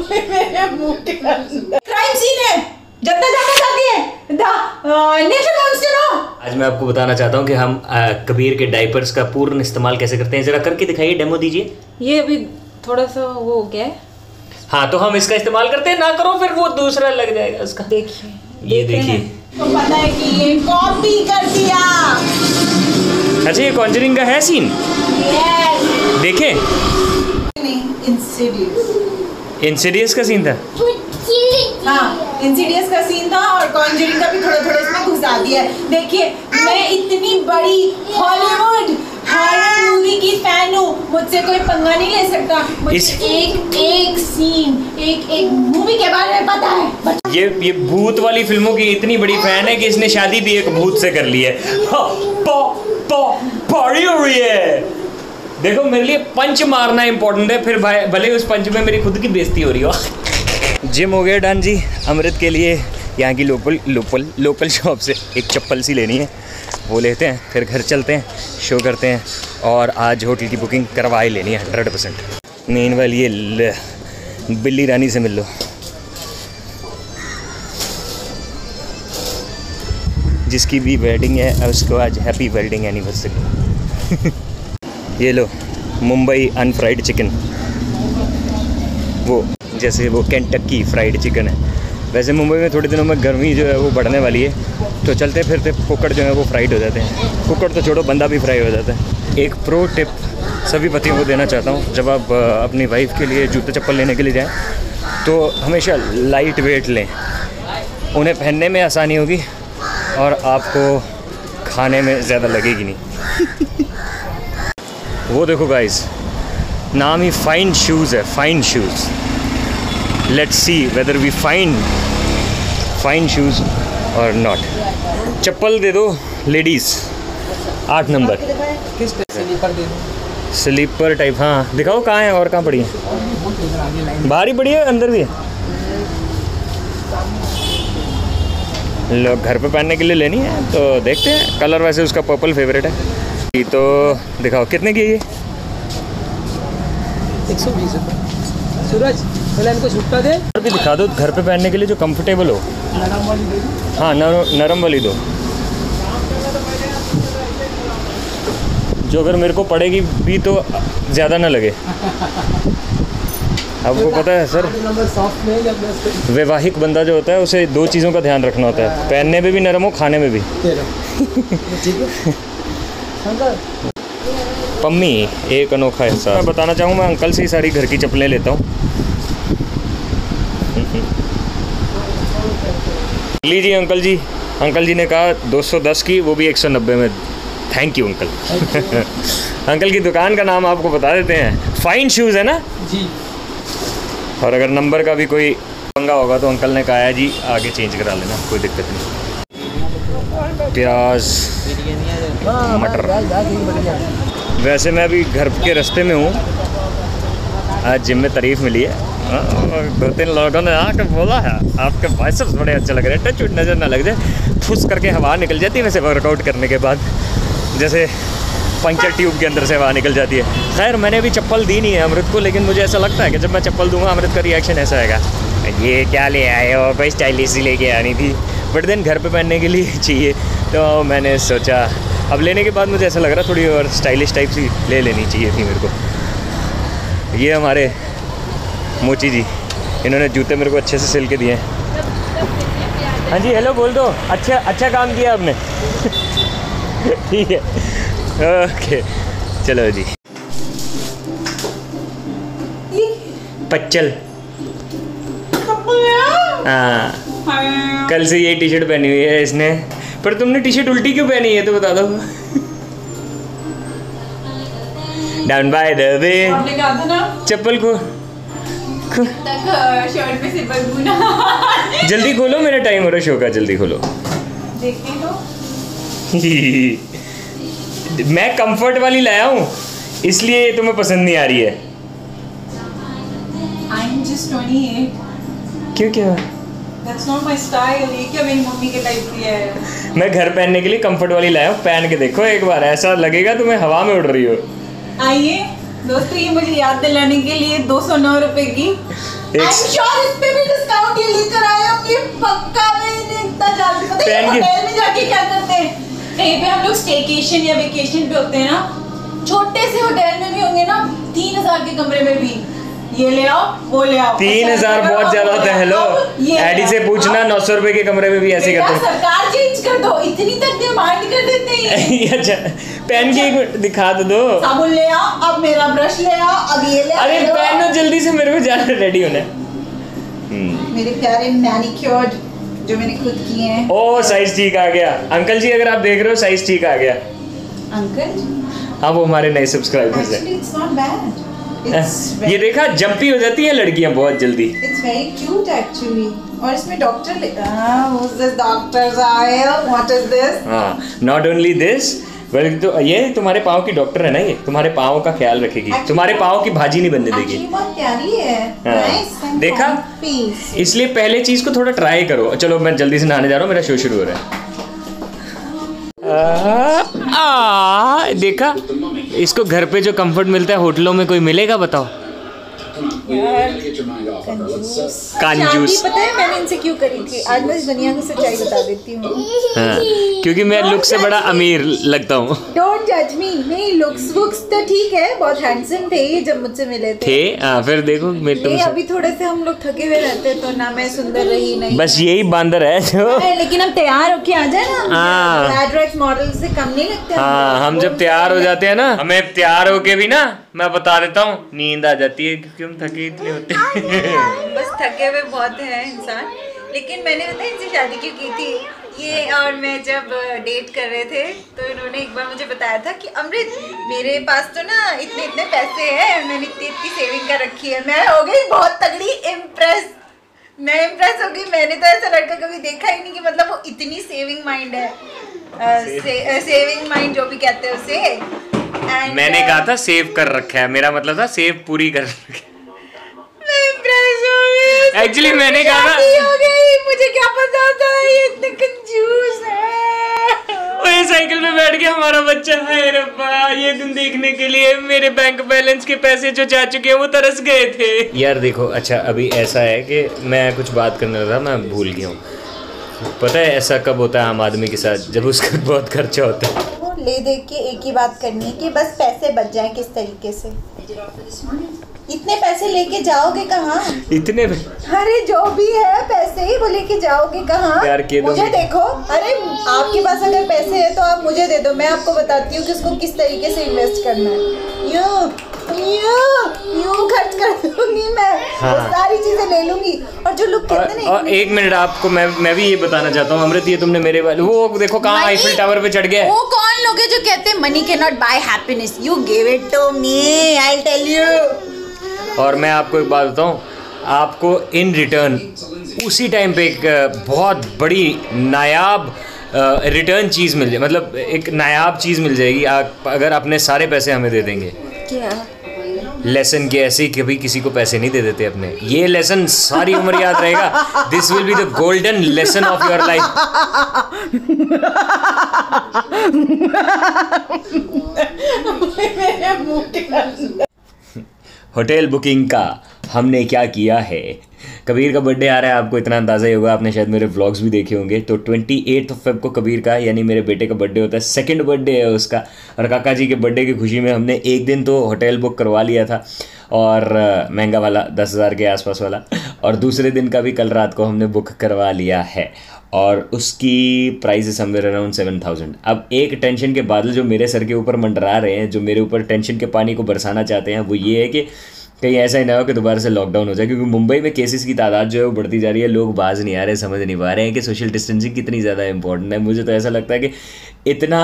मेरे मुंह के अंदर क्राइम सीन है, जन्नत जाना चाहती है नेचर मॉन्स्टर हो। आज मैं आपको बताना चाहता हूँ कि हम कबीर के डायपर्स का पूर्ण इस्तेमाल कैसे करते हैं। जरा करके दिखाइए, डेमो दीजिए। ये अभी थोड़ा सा वो हो गया है। हाँ, तो हम इसका इस्तेमाल करते हैं, ना करो फिर वो दूसरा लग जाएगा उसका। देखिए, ये देखिए, तो पता है कि ये कॉपी कर दिया। अच्छा, ये कॉन्जरिंग का है सीन। यस, देखें, इंसिडियस। इंसिडियस का सीन था। हाँ, इंसिडियस का सीन था और कॉन्जरिंग का भी थोड़ा थोड़ा इसमें घुसा दिया है। देखिए, मैं इतनी बड़ी हॉलीवुड हॉरर मूवी की फैन हूँ, मुझसे कोई पंगा नहीं ले सकता। मुझे एक एक सीन, एक एक मूवी के बारे में पता है। ये भूत वाली फिल्मों की इतनी बड़ी फैन है कि इसने शादी भी एक भूत से कर ली है। पार्टी हो रही है। देखो, मेरे लिए पंच मारना इंपॉर्टेंट है, फिर भले उस पंच में मेरी खुद की बेइज्जती हो रही हो। जिम हो गया डन जी। अमृत के लिए यहाँ की लोकल शॉप से एक चप्पल सी लेनी है, वो लेते हैं, फिर घर चलते हैं, शो करते हैं और आज होटल की बुकिंग करवा ही लेनी है 100%। मीनवाइल ये बिल्ली रानी से मिल लो, जिसकी भी वेडिंग है उसको आज हैप्पी वेडिंग एनिवर्सरी। ये लो, मुंबई अनफ्राइड चिकन, वो जैसे वो केंटक्की फ्राइड चिकन है। वैसे मुंबई में थोड़े दिनों में गर्मी जो है वो बढ़ने वाली है, तो चलते फिरते कुक्कड़ जो है वो फ्राइड हो जाते हैं। कुक्कड़ तो छोड़ो, बंदा भी फ्राई हो जाता है। एक प्रो टिप सभी पतियों को देना चाहता हूँ, जब आप अपनी वाइफ के लिए जूते चप्पल लेने के लिए जाएँ तो हमेशा लाइट वेट लें, उन्हें पहनने में आसानी होगी और आपको खाने में ज़्यादा लगेगी नहीं। वो देखो गाइस, नाम ही फाइन शूज़ है, fine shoes. Let's see whether we find fine shoes और नॉट। चप्पल दे दो लेडीज़, 8 नंबर। स्लीपर दे दो, स्लीपर टाइप। हाँ दिखाओ, कहाँ है और कहाँ पड़ी है? बाहर ही पड़ी है, अंदर भी है। लोग घर पे पहनने के लिए लेनी है तो देखते हैं। कलर वैसे उसका पर्पल फेवरेट है। तो दिखाओ कितने की है ये? 120 रुपये। सूरज, पहले इनको छुट्टा दे। और भी दिखा दो घर पे पहनने के लिए जो कंफर्टेबल हो। नरम वाली दे दो। हाँ, नरम वाली दो, जो अगर मेरे को पड़ेगी भी तो ज़्यादा ना लगे। आपको पता है सर, वैवाहिक बंदा जो होता है उसे 2 चीज़ों का ध्यान रखना होता है, पहनने में भी नरम हो, खाने में भी। पम्मी एक अनोखा हिस्सा। मैं बताना चाहूँ, मैं अंकल से ही सारी घर की चप्पलें लेता हूँ। लीजिए अंकल जी। अंकल जी ने कहा 210 की, वो भी 190 में। Thank you uncle. अंकल की दुकान का नाम आपको बता देते हैं, फाइन शूज़ है ना जी। और अगर नंबर का भी कोई पंगा होगा तो अंकल ने कहा है जी आगे चेंज करा लेना, कोई दिक्कत नहीं। प्याज, मटर। वैसे मैं अभी घर के रास्ते में हूँ, आज जिम में तारीफ मिली है। 2-3 लोगों ने आकर बोला है आपके बाइसेप्स बड़े अच्छे लग रहे हैं, टच नज़र ना लग जाए। फुस करके हवा निकल जाती है वैसे वर्कआउट करने के बाद, जैसे पंचर ट्यूब के अंदर से हवा निकल जाती है। खैर मैंने अभी चप्पल दी नहीं है अमृत को, लेकिन मुझे ऐसा लगता है कि जब मैं चप्पल दूंगा अमृत का रिएक्शन ऐसा आएगा, ये क्या ले आए हो, कोई स्टाइलिश सी लेके आनी थी। बट देन घर पे पहनने के लिए चाहिए, तो मैंने सोचा अब लेने के बाद मुझे ऐसा लग रहा थोड़ी और स्टाइलिश टाइप सी ले लेनी चाहिए थी मेरे को। ये हमारे मोची जी, इन्होंने जूते मेरे को अच्छे से सिल के दिए हैं। हाँ जी, हेलो बोल दो। अच्छा काम किया आपने। ठीक है, ओके चलो जी। पच्चल। हाँ, कल से ये टी शर्ट पहनी हुई है इसने। पर तुमने टी शर्ट उल्टी क्यों पहनी है तो बता दो। Down by the way. चप्पल को शर्ट पे से बदबू ना। जल्दी खोलो, मेरा टाइम हो रहा है शो का, जल्दी खोलो। देखते तो। मैं कंफर्ट वाली लाया हूँ, इसलिए तुम्हें पसंद नहीं आ रही है। I'm just 28. क्यों क्या? That's not my style. ये क्या मेरी मम्मी के टाइप की है। मैं घर पहनने के लिए कंफर्ट वाली लाया हूँ, पहन के देखो एक बार, ऐसा लगेगा तुम्हें हवा में उड़ रही हो। आइए दोस्तों ये मुझे याद दिलाने के लिए 209 रुपए की I'm sure इस पे भी डिस्काउंट ये लेकर आए होंगे पक्का। मैंने इतना जल्दी पता है होटल में जाके क्या करते हैं, कहीं पे हम लोग स्टेकेशन या वेकेशन पे होते हैं ना, छोटे से होटल में भी होंगे ना 3000 के कमरे में भी ये ले आओ वो ले आओ। 3000 बहुत ज्यादा होता है। हेलो एडी से पूछना 900 रुपए के कमरे में भी ऐसे करते हैं। सरकार चेंज कर दो, इतनी तक डिमांड कर देते हैं। अच्छा पेन की दिखा तो दो। साबुन ले आओ, अब मेरा ब्रश ले आओ, अब ये ले आओ। अरे पेन लो जल्दी से, मेरे को जाना रेडी होना है। मेरे प्यारे मैनिक्योर्ड जो मैंने खुद किए हैं। ओ साइज ठीक आ गया अंकल जी, अगर आप देख रहे हो साइज ठीक आ गया। अंकल हाँ वो हमारे नए सब्सक्राइबर्स हैं। Actually, it's not bad. ये देखा जंपी हो जाती है लड़कियां बहुत जल्दी। It's very cute actually. और इसमें doctor who's this doctor's eye? What is this? हाँ not only this, बल्कि तो ये तुम्हारे पाँव की डॉक्टर है ना, ये तुम्हारे पाँव का ख्याल रखेगी, तुम्हारे पाँव की भाजी नहीं बनने देगी। Actually बहुत प्यारी है। हाँ, Nice and देखा? comfy. इसलिए पहले चीज को थोड़ा ट्राई करो। चलो मैं जल्दी से नहाने जा रहा हूँ, मेरा शो शुरू हो रहा है। देखा इसको घर पे जो कंफर्ट मिलता है होटलों में कोई मिलेगा बताओ? कंजूस। पता है मैंने इनसे क्यों करी थी? आज मैं इस दुनिया की सच्चाई बता देती हूँ। हाँ, क्योंकि मैं लुक से बड़ा अमीर लगता हूँ। डोंट जज मी। नहीं लुक्स तो ठीक है, बहुत हैंडसम थे ये जब मुझसे मिले थे। फिर देखो मैं तुमसे अभी थोड़े से हम लोग थके हुए रहते तो ना मैं सुंदर रही नहीं। बस यही बांदर है जो। लेकिन हम तैयार होके आ जाए ना, एड्रेस मॉडल से कम नहीं लगते। हाँ हम जब तैयार हो जाते हैं ना, हमें तैयार होके भी ना मैं बता देता हूँ नींद आ जाती है क्योंकि हम थके इतने होते हैं। बस थके हुए बहुत है इंसान। लेकिन मैंने पता है इनसे शादी क्यों की थी ये, और मैं जब डेट कर रहे थे तो इन्होंने एक बार मुझे बताया था कि अमृत मेरे पास तो ना इतने इतने पैसे हैं, मैंने इतनी इतनी सेविंग कर रखी है। मैं हो गई बहुत तगड़ी इम्प्रेस। मैं इम्प्रेस हो गई। मैंने तो ऐसा लड़का कभी देखा ही नहीं कि मतलब वो इतनी सेविंग माइंड है। सेविंग माइंड जो भी कहते हैं उसे। मैंने कहा था सेव कर रखा है, मेरा मतलब था सेव पूरी कर रखी है। एक्चुअली मैंने कहा था हो गई, मुझे क्या पता था ये इतने कंजूस है। ओए साइकिल पे बैठ के हमारा बच्चा है रब्बा, ये दिन देखने के लिए मेरे बैंक बैलेंस के पैसे जो जा चुके हैं वो तरस गए थे। यार देखो अच्छा अभी ऐसा है कि मैं कुछ बात करने लगा मैं भूल गया हूँ। पता है ऐसा कब होता है आम आदमी के साथ? जब उसका बहुत खर्चा होता है। ले दे के एक ही बात करनी है कि बस पैसे बच जाएं किस तरीके से। इतने पैसे लेके जाओगे कहाँ? इतने अरे जो भी है पैसे ही वो लेके जाओगे कहाँ? यार मुझे देखो। अरे आपके पास अगर पैसे है तो आप मुझे दे दो, मैं आपको बताती हूँ कि उसको किस तरीके से इन्वेस्ट करना है। यूं खर्च कर दूंगी मैं। हाँ। सारी चीजें ले लूंगी। और जो लोग कहते हैं और एक मिनट आपको मैं भी ये बताना चाहता हूँ अमृत, ये तुमने मेरे वाले वो देखो कहाँ आईफिल टावर पे चढ़ गया। वो कौन लोग हैं जो कहते हैं money can not buy happiness? You give it to me, I tell you. और मैं आपको एक बात बताऊं, आपको इन रिटर्न उसी टाइम पे एक बहुत बड़ी नायाब रिटर्न चीज़ मिल जाए, मतलब एक नायाब चीज़ मिल जाएगी आप अगर अपने सारे पैसे हमें दे देंगे। क्या? लेसन के ऐसे ही कभी किसी को पैसे नहीं दे देते अपने। ये लेसन सारी उम्र याद रहेगा। This will be the golden lesson of your life. Hotel booking का हमने क्या किया है। कबीर का बर्थडे आ रहा है, आपको इतना अंदाज़ा ही होगा, आपने शायद मेरे व्लॉग्स भी देखे होंगे। तो 28 फेब को कबीर का यानी मेरे बेटे का बर्थडे होता है, सेकंड बर्थडे है उसका। और काका जी के बर्थडे की खुशी में हमने एक दिन तो होटल बुक करवा लिया था, और महंगा वाला 10,000 के आसपास वाला, और दूसरे दिन का भी कल रात को हमने बुक करवा लिया है, और उसकी प्राइस है समवेयर अराउंड 7,000। अब एक टेंशन के बादल जो मेरे सर के ऊपर मंडरा रहे हैं, जो मेरे ऊपर टेंशन के पानी को बरसाना चाहते हैं, वो ये है कि कहीं ऐसा ही ना हो कि दोबारा से लॉकडाउन हो जाए, क्योंकि मुंबई में केसेस की तादाद जो है वो बढ़ती जा रही है। लोग बाज नहीं आ रहे, समझ नहीं पा रहे हैं कि सोशल डिस्टेंसिंग कितनी ज़्यादा इंपॉर्टेंट है। मुझे तो ऐसा लगता है कि इतना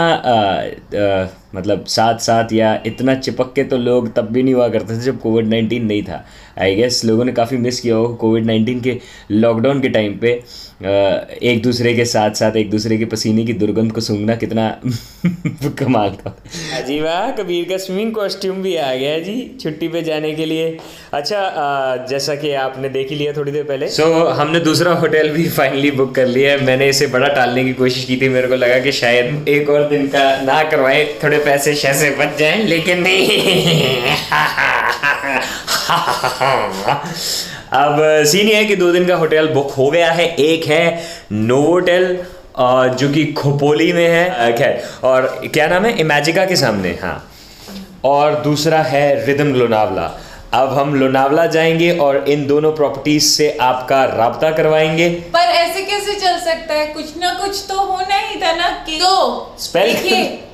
मतलब साथ साथ या इतना चिपक के तो लोग तब भी नहीं हुआ करते थे जब कोविड-19 नहीं था। आई गेस लोगों ने काफ़ी मिस किया हो कोविड-19 के लॉकडाउन के टाइम पे एक दूसरे के साथ साथ एक दूसरे के पसीने की दुर्गंध को सूंघना कितना कमाल था। जी वाह, कबीर का स्विमिंग कॉस्ट्यूम भी आ गया जी छुट्टी पे जाने के लिए। अच्छा जैसा कि आपने देख ही लिया थोड़ी देर पहले, हमने दूसरा होटल भी फाइनली बुक कर लिया है। मैंने इसे बड़ा टालने की कोशिश की थी, मेरे को लगा कि शायद एक और दिन का ना करवाएं, थोड़े पैसे शैसे बच जाएं, लेकिन नहीं। अब सीन ये है कि 2 दिन का होटल बुक हो गया है। एक है नोवोटेल जो कि खोपोली में है, खैर, और क्या नाम है, इमेजिका के सामने, हाँ। और दूसरा है रिदम लोनावला। अब हम लोनावला जाएंगे और इन दोनों प्रॉपर्टीज से आपका राब्ता करवाएंगे। पर ऐसे कैसे चल सकता है, कुछ ना कुछ तो होना ही था ना। कि तो स्पेल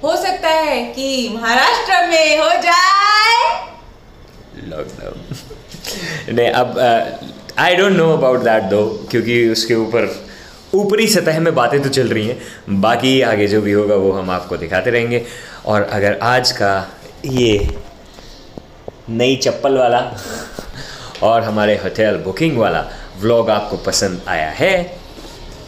हो सकता है कि महाराष्ट्र में हो जाए लॉकडाउन। नहीं, अब I don't know about that दो, क्योंकि उसके ऊपर ऊपरी सतह में बातें तो चल रही हैं, बाकी आगे जो भी होगा वो हम आपको दिखाते रहेंगे। और अगर आज का ये नई चप्पल वाला और हमारे होटल बुकिंग वाला व्लॉग आपको पसंद आया है,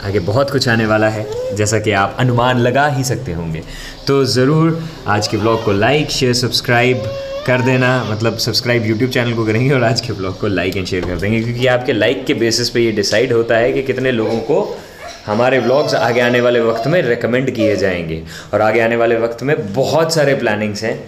आगे बहुत कुछ आने वाला है जैसा कि आप अनुमान लगा ही सकते होंगे, तो ज़रूर आज के व्लॉग को लाइक शेयर सब्सक्राइब कर देना। मतलब सब्सक्राइब यूट्यूब चैनल को करेंगे और आज के व्लॉग को लाइक एंड शेयर कर देंगे, क्योंकि आपके लाइक के बेसिस पे ये डिसाइड होता है कि कितने लोगों को हमारे व्लॉग्स आगे आने वाले वक्त में रेकमेंड किए जाएंगे। और आगे आने वाले वक्त में बहुत सारे प्लानिंग्स हैं।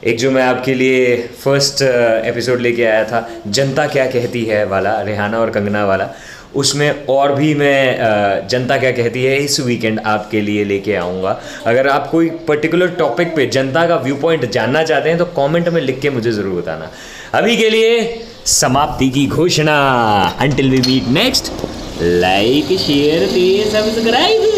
एक जो मैं आपके लिए फर्स्ट एपिसोड लेके आया था, जनता क्या कहती है वाला, रिहाना और कंगना वाला, उसमें और भी मैं जनता क्या कहती है इस वीकेंड आपके लिए लेके आऊँगा। अगर आप कोई पर्टिकुलर टॉपिक पे जनता का व्यू पॉइंट जानना चाहते हैं तो कमेंट में लिख के मुझे ज़रूर बताना। अभी के लिए समाप्ति की घोषणा। Until we meet next, like share subscribe.